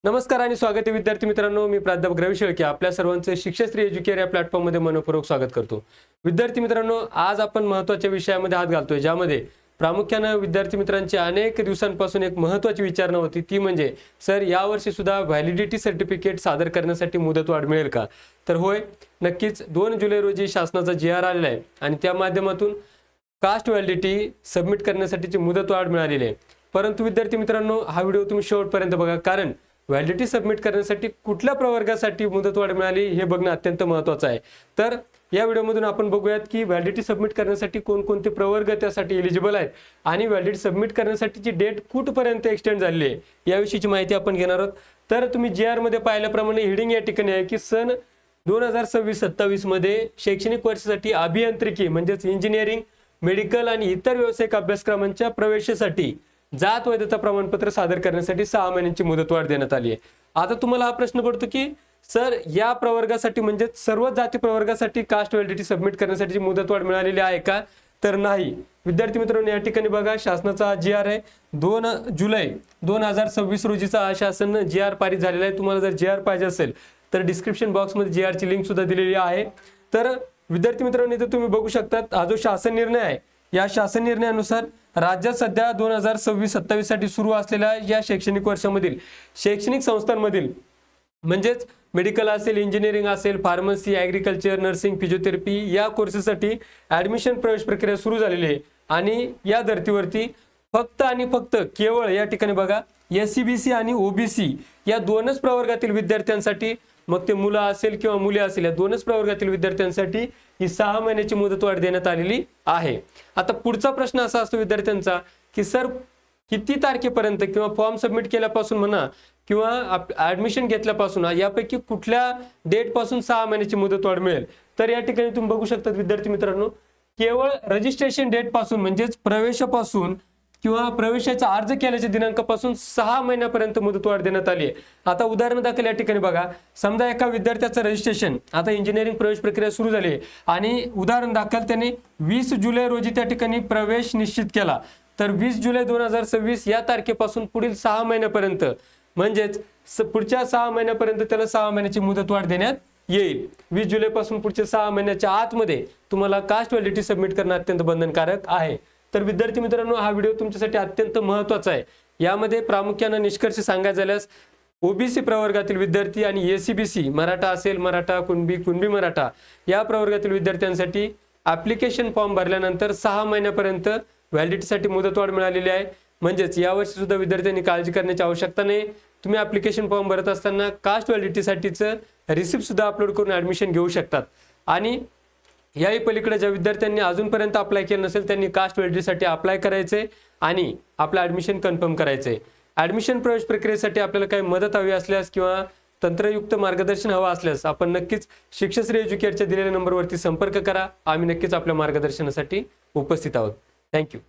नमस्कार आणि स्वागत आहे विद्यार्थी मित्रांनो, मी प्राध्यापक रवी शेळके आपल्या सर्वांचे शिक्षश्री एज्युकेअर या प्लॅटफॉर्म मध्ये मनपूर्वक स्वागत करतो। विद्यार्थी मित्रांनो, आज आपण महत्त्वाच्या विषयामध्ये हात घालतोय, ज्यामध्ये प्रामुख्याने विद्यार्थी मित्रांची अनेक दिवसांपासून एक महत्त्वाची विचारणा होती, ती म्हणजे सर यावर्षी सुद्धा व्हॅलिडिटी सर्टिफिकेट सादर करण्यासाठी मुदतवाढ मिळेल का? तर होय, नक्कीच 2 जुलै रोजी शासनाचा जी.आर. आलेला आहे आणि त्या माध्यमातून कास्ट व्हॅलिडिटी सबमिट करण्यासाठीची मुदतवाढ मिळालेली आहे। परंतु विद्यार्थी मित्रांनो, हा व्हिडिओ तुम्ही शेवटपर्यंत बघा, कारण व्हॅलिडिटी सबमिट करण्यासाठी कुठल्या प्रवर्गासाठी मुदतवाढ मिळाली हे बघणं अत्यंत महत्त्वाचं आहे। तर या व्हिडिओमधून आपण बघूयात की व्हॅलिडिटी सबमिट करण्यासाठी कोणकोणते प्रवर्ग त्यासाठी एलिजिबल आहेत आणि व्हॅलिडिटी सबमिट करण्यासाठीची डेट कुठपर्यंत एक्सटेंड झाली आहे याविषयीची माहिती आपण घेणार आहोत। तर तुम्ही जी.आर. मध्ये पाहिल्याप्रमाणे हेडिंग या ठिकाणी आहे की सन 2026-27 मध्ये शैक्षणिक वर्षासाठी अभियांत्रिकी म्हणजेच इंजिनिअरिंग, मेडिकल आणि इतर व्यावसायिक अभ्यासक्रमांच्या प्रवेशासाठी जात वैधता प्रमाणपत्र सादर करण्यासाठी 6 महिन्यांची मुदतवाढ देण्यात आली आहे। आता तुम्हाला हा प्रश्न पडतो की सर या प्रवर्गासाठी म्हणजे सर्व जाती प्रवर्गासाठी कास्ट व्हॅलिडिटी सबमिट करण्यासाठी मुदतवाढ मिळालेली आहे का? तर नाही। विद्यार्थी मित्रांनो, या ठिकाणी बघा, शासनाचा जी.आर. आहे 2 जुलै 2026 रोजीचा शासन जी.आर. पारित झालेला आहे। तुम्हाला जर जी.आर. पाहिजे असेल तर डिस्क्रिप्शन बॉक्समध्ये जी.आर. ची लिंक सुद्धा दिलेली आहे। तर विद्यार्थी मित्रांनो, इथे तुम्ही बघू शकता, हा जो शासन निर्णय आहे, या शासन निर्णयानुसार राज्यात सध्या 2026-27 साठी सुरू असलेल्या या शैक्षणिक वर्षामधील शैक्षणिक संस्थांमधील म्हणजेच मेडिकल असेल, इंजिनिअरिंग असेल, फार्मसी, ॲग्रिकल्चर, नर्सिंग, फिजिओथेरपी या कोर्सेससाठी ॲडमिशन प्रवेश प्रक्रिया सुरू झालेली आहे आणि या धर्तीवरती फक्त आणि फक्त केवळ या ठिकाणी बघा, एससी-बीसी आणि ओबीसी या दोनच प्रवर्गातील विद्यार्थ्यांसाठी, मग ते मुलं असेल किंवा मुले असेल, या दोनच प्रवर्गातील विद्यार्थ्यांसाठी ही 6 महिन्याची मुदतवाढ देण्यात आलेली आहे। आता पुढचा प्रश्न असा असतो विद्यार्थ्यांचा की सर किती तारखेपर्यंत किंवा फॉर्म सबमिट केल्यापासून म्हणा किंवा ऍडमिशन घेतल्यापासून यापैकी कुठल्या डेट पासून 6 महिन्याची मुदतवाढ मिळेल? तर या ठिकाणी तुम्ही बघू शकता विद्यार्थी मित्रांनो, केवळ रजिस्ट्रेशन डेट पासून म्हणजेच प्रवेशापासून किंवा प्रवेशाचा अर्ज केल्याच्या दिनांकापासून 6 महिन्यापर्यंत मुदतवाढ देण्यात आली आहे। आता उदाहरण दाखल या ठिकाणी बघा, समजा एका विद्यार्थ्याचं रजिस्ट्रेशन, आता इंजिनिअरिंग प्रवेश प्रक्रिया सुरू झाली आहे आणि उदाहरण दाखल त्याने 20 जुलै रोजी त्या ठिकाणी प्रवेश निश्चित केला, तर 20 जुलै 2026 या तारखेपासून पुढील 6 महिन्यापर्यंत म्हणजेच पुढच्या 6 महिन्यापर्यंत त्याला 6 महिन्याची मुदतवाढ देण्यात येईल। 20 जुलै पासून पुढच्या 6 महिन्याच्या आतमध्ये तुम्हाला कास्ट व्हॅलिडिटी सबमिट करणं अत्यंत बंधनकारक आहे। तर विद्यार्थी मित्रांनो, हा व्हिडिओ तुमच्यासाठी अत्यंत महत्त्वाचा आहे। यामध्ये प्रामुख्याने निष्कर्ष सांगायचे झाल्यास ओबीसी प्रवर्गातील विद्यार्थी आणि एससी-बीसी मराठा असेल, मराठा, कुणबी मराठा या प्रवर्गातील विद्यार्थ्यांसाठी ॲप्लिकेशन फॉर्म भरल्यानंतर 6 महिन्यापर्यंत व्हॅलिडिटीसाठी मुदतवाढ मिळालेली आहे। म्हणजेच यावर्षी सुद्धा विद्यार्थ्यांनी काळजी करण्याची आवश्यकता नाही। तुम्ही ॲप्लिकेशन फॉर्म भरत असताना कास्ट व्हॅलिडिटीसाठीचं रिसिप्ट सुद्धा अपलोड करून ॲडमिशन घेऊ शकतात। आणि याही पलीकडे ज्या विद्यार्थ्यांनी अजूनपर्यंत अप्लाय केलं नसेल त्यांनी कास्ट व्हॅलिडिटीसाठी अप्लाय करायचे आणि आपलं ॲडमिशन कन्फर्म करायचे। ॲडमिशन प्रवेश प्रक्रियेसाठी आपल्याला काही मदत हवी असल्यास किंवा तंत्रयुक्त मार्गदर्शन हवं असल्यास आपण नक्कीच शिक्षश्री एज्युकेअरच्या दिलेल्या नंबरवरती संपर्क करा। आम्ही नक्कीच आपल्या मार्गदर्शनासाठी उपस्थित आहोत। थँक्यू।